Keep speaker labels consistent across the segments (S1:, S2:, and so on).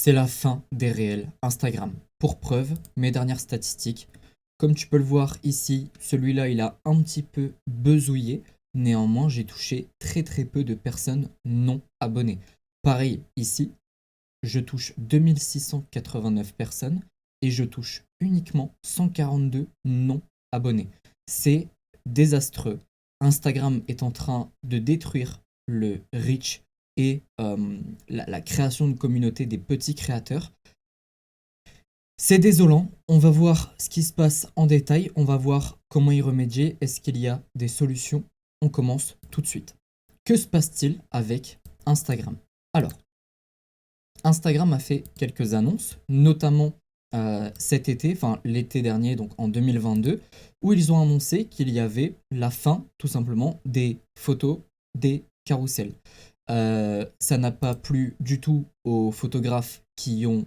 S1: C'est la fin des réels Instagram. Pour preuve, mes dernières statistiques. Comme tu peux le voir ici, celui-là, il a un petit peu besouyé. Néanmoins, j'ai touché très peu de personnes non abonnées. Pareil, ici, je touche 2689 personnes et je touche uniquement 142 non abonnés. C'est désastreux. Instagram est en train de détruire le reach et la création de communauté des petits créateurs. C'est désolant, on va voir ce qui se passe en détail, on va voir comment y remédier, est-ce qu'il y a des solutions. On commence tout de suite. Que se passe-t-il avec Instagram? Alors, Instagram a fait quelques annonces, notamment cet été, enfin l'été dernier, donc en 2022, où ils ont annoncé qu'il y avait la fin, tout simplement, des photos des carousels. Ça n'a pas plu du tout aux photographes qui ont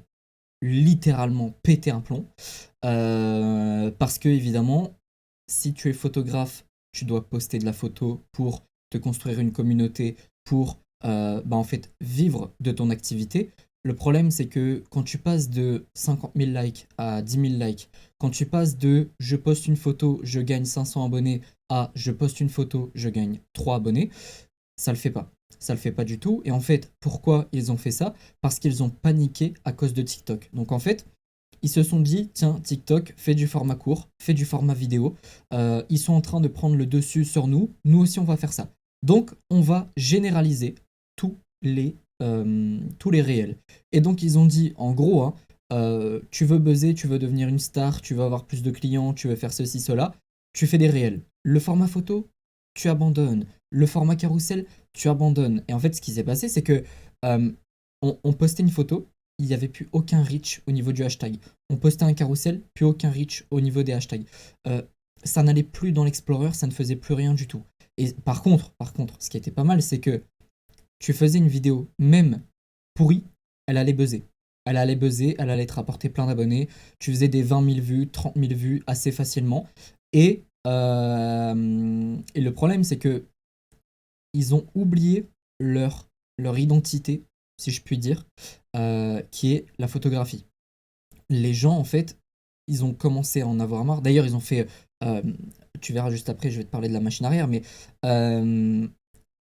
S1: littéralement pété un plomb. Parce que, évidemment, si tu es photographe, tu dois poster de la photo pour te construire une communauté, pour en fait, vivre de ton activité. Le problème, c'est que quand tu passes de 50 000 likes à 10 000 likes, quand tu passes de je poste une photo, je gagne 500 abonnés à je poste une photo, je gagne 3 abonnés, ça le fait pas. Ça le fait pas du tout. Et en fait, pourquoi ils ont fait ça? Parce qu'ils ont paniqué à cause de TikTok. Donc en fait, ils se sont dit, tiens, TikTok fait du format court, fait du format vidéo. Ils sont en train de prendre le dessus sur nous. Nous aussi, on va faire ça. Donc, on va généraliser tous tous les réels. Et donc, ils ont dit, en gros, hein, tu veux buzzer, tu veux devenir une star, tu veux avoir plus de clients, tu veux faire ceci, cela, tu fais des réels. Le format photo, tu abandonnes. Le format carrousel, tu abandonnes. Et en fait, ce qui s'est passé, c'est que on postait une photo, il n'y avait plus aucun reach au niveau du hashtag. On postait un carrousel, plus aucun reach au niveau des hashtags. Euh, Ça n'allait plus dans l'Explorer, ça ne faisait plus rien du tout. Et par contre, ce qui était pas mal, c'est que tu faisais une vidéo, même pourrie, elle allait buzzer. Elle allait buzzer, elle allait te rapporter plein d'abonnés. Tu faisais des 20 000 vues, 30 000 vues assez facilement. Et le problème, c'est que ils ont oublié leur identité, si je puis dire, qui est la photographie. Les gens, en fait, ils ont commencé à en avoir marre. D'ailleurs, ils ont fait, euh, tu verras juste après, je vais te parler de la machine arrière, mais euh,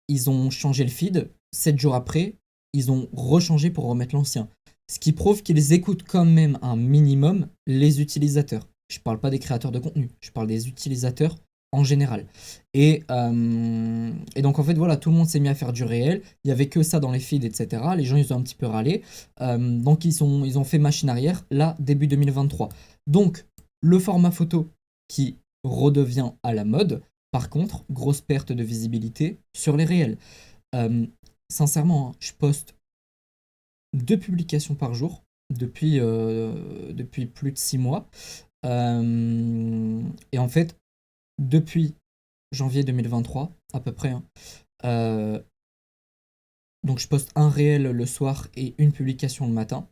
S1: ils ont changé le feed. 7 jours après, ils ont rechangé pour remettre l'ancien. Ce qui prouve qu'ils écoutent quand même un minimum les utilisateurs. Je parle pas des créateurs de contenu, je parle des utilisateurs en général. Et donc en fait voilà, tout le monde s'est mis à faire du réel. Il y avait que ça dans les feeds, etc. Les gens ils ont un petit peu râlé. Donc ils ont fait machine arrière là début 2023. Donc le format photo qui redevient à la mode. Par contre, grosse perte de visibilité sur les réels. Euh, Sincèrement, hein, je poste 2 publications par jour depuis plus de 6 mois. Et en fait, depuis janvier 2023, à peu près, hein, euh, donc je poste un réel le soir et une publication le matin.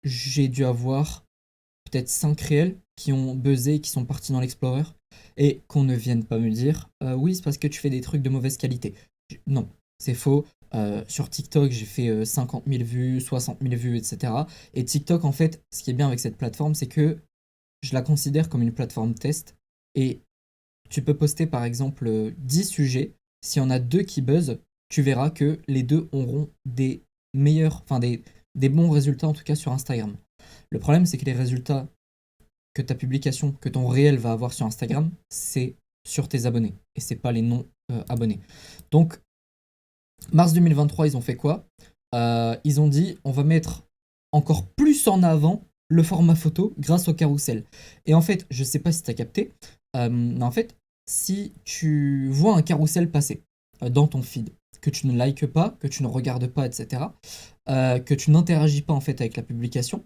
S1: J'ai dû avoir peut-être 5 réels qui ont buzzé, qui sont partis dans l'Explorer, et qu'on ne vienne pas me dire oui, c'est parce que tu fais des trucs de mauvaise qualité. Non, c'est faux. Sur TikTok, j'ai fait 50 000 vues, 60 000 vues, etc. Et TikTok, en fait, ce qui est bien avec cette plateforme, c'est que je la considère comme une plateforme test. Et tu peux poster, par exemple, 10 sujets. S'il y en a 2 qui buzzent, tu verras que les 2 auront des meilleurs, enfin des bons résultats, en tout cas sur Instagram. Le problème, c'est que les résultats que ta publication, que ton réel va avoir sur Instagram, c'est sur tes abonnés et c'est pas les non abonnés. Donc, mars 2023, ils ont fait quoi? Ils ont dit on va mettre encore plus en avant le format photo grâce au carrousel. Et en fait, je sais pas si tu as capté, mais en fait, si tu vois un carrousel passer dans ton feed, que tu ne likes pas, que tu ne regardes pas, etc., que tu n'interagis pas en fait avec la publication,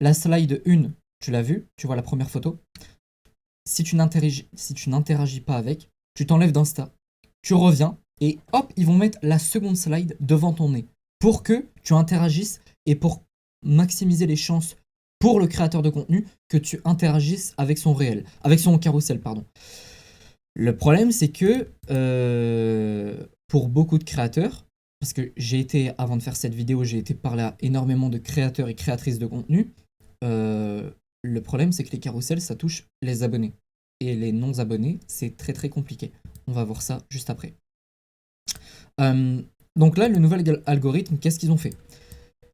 S1: la slide 1, tu l'as vu, tu vois la première photo. Si tu n'interagis pas avec, tu t'enlèves d'Insta, tu reviens et hop, ils vont mettre la seconde slide devant ton nez pour que tu interagisses et pour maximiser les chances pour le créateur de contenu que tu interagisses avec son réel, avec son carrousel, pardon. Le problème, c'est que pour beaucoup de créateurs, parce que avant de faire cette vidéo, j'ai été parler à énormément de créateurs et créatrices de contenu. Euh, le problème, c'est que les carousels, ça touche les abonnés. Et les non-abonnés, c'est très très compliqué. On va voir ça juste après. Euh, donc là, le nouvel algorithme, qu'est-ce qu'ils ont fait?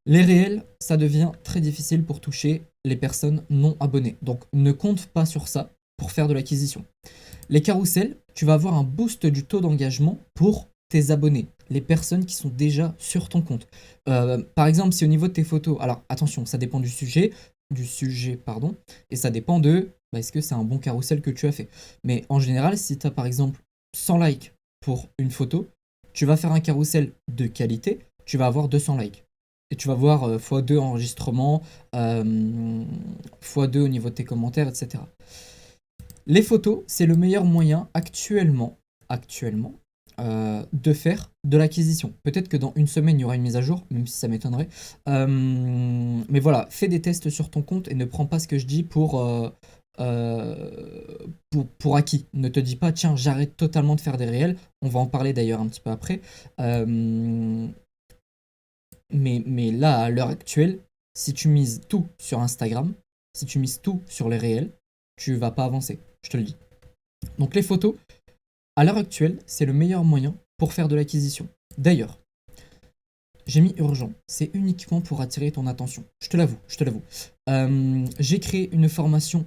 S1: Les réels, ça devient très difficile pour toucher les personnes non abonnées. Donc ne compte pas sur ça pour faire de l'acquisition. Les carousels, tu vas avoir un boost du taux d'engagement pour tes abonnés, les personnes qui sont déjà sur ton compte. Par exemple, si au niveau de tes photos, alors attention, ça dépend du sujet, pardon, et ça dépend de est-ce que c'est un bon carrousel que tu as fait. Mais en général, si tu as par exemple 100 likes pour une photo, tu vas faire un carrousel de qualité, tu vas avoir 200 likes. Et tu vas voir x2 enregistrement, x2 au niveau de tes commentaires, etc. Les photos, c'est le meilleur moyen actuellement de faire de l'acquisition. Peut-être que dans une semaine, il y aura une mise à jour, même si ça m'étonnerait. Mais voilà, fais des tests sur ton compte et ne prends pas ce que je dis pour acquis. Ne te dis pas, tiens, j'arrête totalement de faire des réels. On va en parler d'ailleurs un petit peu après. Mais là, à l'heure actuelle, si tu mises tout sur Instagram, si tu mises tout sur les réels, tu vas pas avancer, je te le dis. Donc les photos, à l'heure actuelle, c'est le meilleur moyen pour faire de l'acquisition. D'ailleurs, j'ai mis urgent, c'est uniquement pour attirer ton attention. Je te l'avoue, je te l'avoue. J'ai créé une formation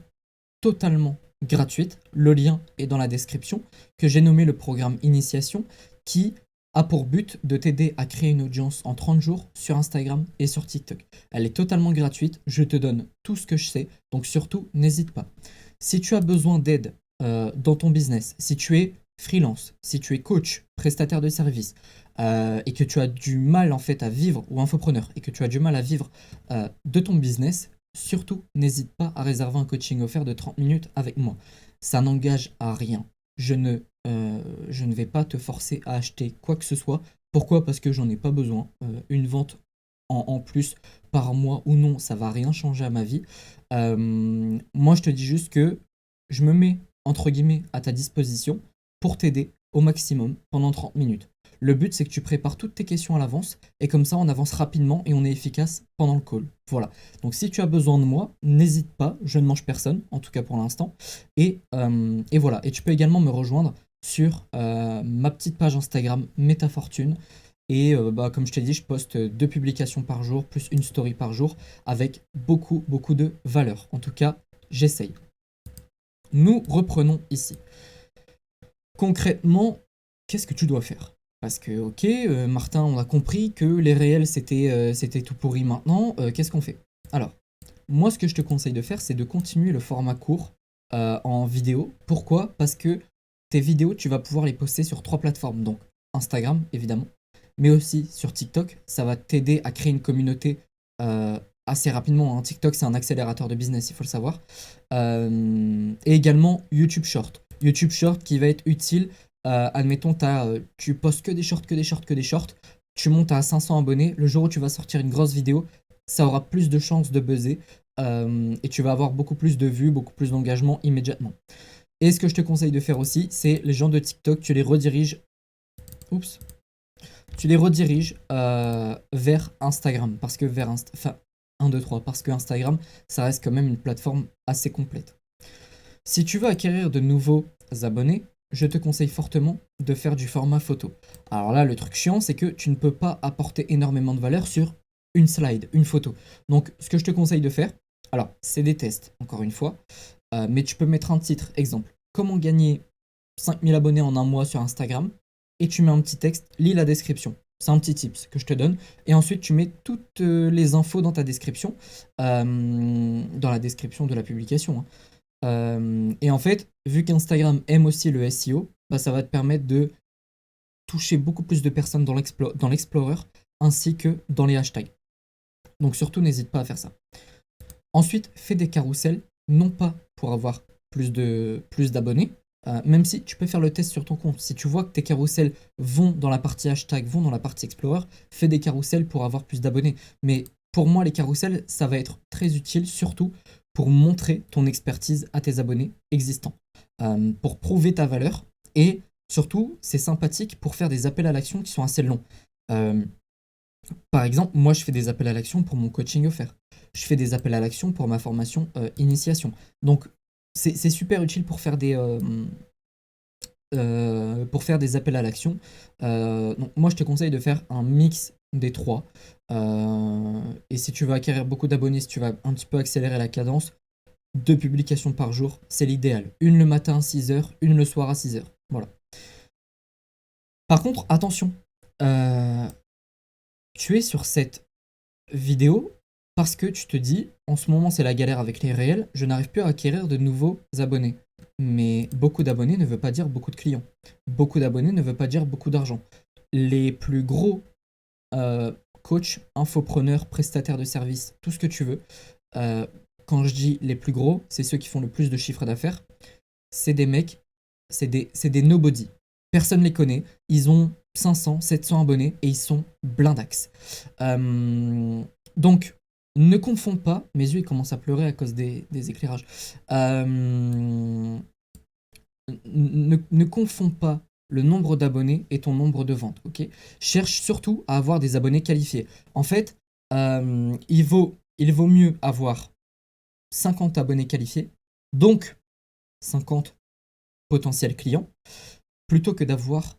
S1: totalement gratuite, le lien est dans la description, que j'ai nommé le programme Initiation, qui a pour but de t'aider à créer une audience en 30 jours sur Instagram et sur TikTok. Elle est totalement gratuite, je te donne tout ce que je sais, donc surtout n'hésite pas. Si tu as besoin d'aide dans ton business, si tu es freelance, si tu es coach, prestataire de service, et que tu as du mal en fait à vivre, ou infopreneur, et que tu as du mal à vivre de ton business, surtout n'hésite pas à réserver un coaching offert de 30 minutes avec moi. Ça n'engage à rien. Je ne vais pas te forcer à acheter quoi que ce soit. Pourquoi? Parce que j'en ai pas besoin. Une vente en plus par mois ou non, ça va rien changer à ma vie. Moi, je te dis juste que je me mets, entre guillemets, à ta disposition pour t'aider au maximum pendant 30 minutes. Le but, c'est que tu prépares toutes tes questions à l'avance et comme ça, on avance rapidement et on est efficace pendant le call. Voilà. Donc, si tu as besoin de moi, n'hésite pas. Je ne mange personne, en tout cas pour l'instant. Et voilà. Et tu peux également me rejoindre sur ma petite page Instagram MetaFortune. Et comme je t'ai dit, je poste 2 publications par jour, plus une story par jour, avec beaucoup, beaucoup de valeur. En tout cas, j'essaye. Nous reprenons ici. Concrètement, qu'est-ce que tu dois faire? Parce que, ok, Martin, on a compris que les réels, c'était tout pourri maintenant. Qu'est-ce qu'on fait? Alors, moi, ce que je te conseille de faire, c'est de continuer le format court en vidéo. Pourquoi? Parce que tes vidéos, tu vas pouvoir les poster sur 3 plateformes. Donc, Instagram, évidemment, mais aussi sur TikTok. Ça va t'aider à créer une communauté assez rapidement. Hein. TikTok, c'est un accélérateur de business, il faut le savoir. Et également YouTube Short. YouTube Short qui va être utile. Admettons, tu postes que des shorts, que des shorts, que des shorts. Tu montes à 500 abonnés. Le jour où tu vas sortir une grosse vidéo, ça aura plus de chances de buzzer. Et tu vas avoir beaucoup plus de vues, beaucoup plus d'engagement immédiatement. Et ce que je te conseille de faire aussi, c'est les gens de TikTok, tu les rediriges. Oups. Tu les rediriges vers Instagram. Parce que vers enfin, 1, 2, 3. Parce que Instagram, ça reste quand même une plateforme assez complète. Si tu veux acquérir de nouveaux abonnés, je te conseille fortement de faire du format photo. Alors là, le truc chiant, c'est que tu ne peux pas apporter énormément de valeur sur une slide, une photo. Donc, ce que je te conseille de faire, alors, c'est des tests, encore une fois, mais tu peux mettre un titre, exemple, comment gagner 5000 abonnés en un mois sur Instagram, et tu mets un petit texte, lis la description. C'est un petit tips que je te donne. Et ensuite, tu mets toutes les infos dans ta description, dans la description de la publication. Hein. Et en fait, vu qu'Instagram aime aussi le SEO, bah, ça va te permettre de toucher beaucoup plus de personnes dans l'Explorer ainsi que dans les hashtags. Donc surtout, n'hésite pas à faire ça. Ensuite, fais des carousels, non pas pour avoir plus d'abonnés, même si tu peux faire le test sur ton compte. Si tu vois que tes carousels vont dans la partie hashtag, vont dans la partie Explorer, fais des carousels pour avoir plus d'abonnés. Mais pour moi, les carousels, ça va être très utile, surtout pour montrer ton expertise à tes abonnés existants, pour prouver ta valeur et surtout, c'est sympathique pour faire des appels à l'action qui sont assez longs. Euh, Par exemple, moi, je fais des appels à l'action pour mon coaching offert. Je fais des appels à l'action pour ma formation initiation. Donc, c'est super utile pour faire des appels à l'action. Donc, moi, je te conseille de faire un mix des trois. Et si tu veux acquérir beaucoup d'abonnés, si tu vas un petit peu accélérer la cadence, 2 publications par jour, c'est l'idéal. Une le matin à 6 heures, une le soir à 6 heures. Voilà. Par contre, attention, euh, tu es sur cette vidéo parce que tu te dis, en ce moment c'est la galère avec les réels, je n'arrive plus à acquérir de nouveaux abonnés. Mais beaucoup d'abonnés ne veut pas dire beaucoup de clients. Beaucoup d'abonnés ne veut pas dire beaucoup d'argent. Les plus gros euh, coachs, infopreneurs, prestataires de services, tout ce que tu veux, euh, quand je dis les plus gros, c'est ceux qui font le plus de chiffre d'affaires. C'est des mecs, c'est des nobody. Personne les connaît. Ils ont 500, 700 abonnés et ils sont blindax. Donc, ne confonds pas. Mes yeux ils commencent à pleurer à cause des éclairages. Euh, ne confonds pas le nombre d'abonnés et ton nombre de ventes. Ok. Cherche surtout à avoir des abonnés qualifiés. En fait, il vaut mieux avoir 50 abonnés qualifiés, donc 50 potentiels clients, plutôt que d'avoir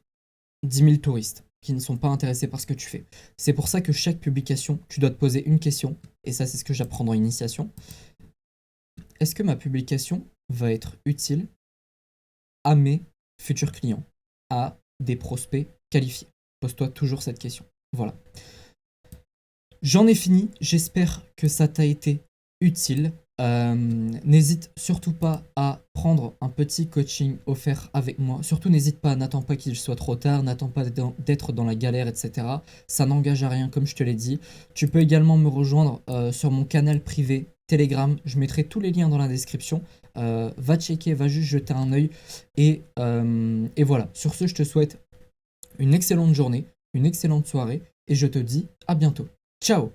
S1: 10 000 touristes qui ne sont pas intéressés par ce que tu fais. C'est pour ça que chaque publication, tu dois te poser une question, et ça c'est ce que j'apprends dans l'initiation. Est-ce que ma publication va être utile à mes futurs clients, à des prospects qualifiés? Pose-toi toujours cette question. Voilà. J'en ai fini, j'espère que ça t'a été utile. N'hésite surtout pas à prendre un petit coaching offert avec moi. Surtout n'hésite pas, n'attends pas qu'il soit trop tard, n'attends pas d'être dans la galère, etc. Ça n'engage à rien, comme je te l'ai dit. Tu peux également me rejoindre sur mon canal privé Telegram. Je mettrai tous les liens dans la description. Va checker, va juste jeter un œil. Et voilà, sur ce, je te souhaite une excellente journée, une excellente soirée, et je te dis à bientôt. Ciao!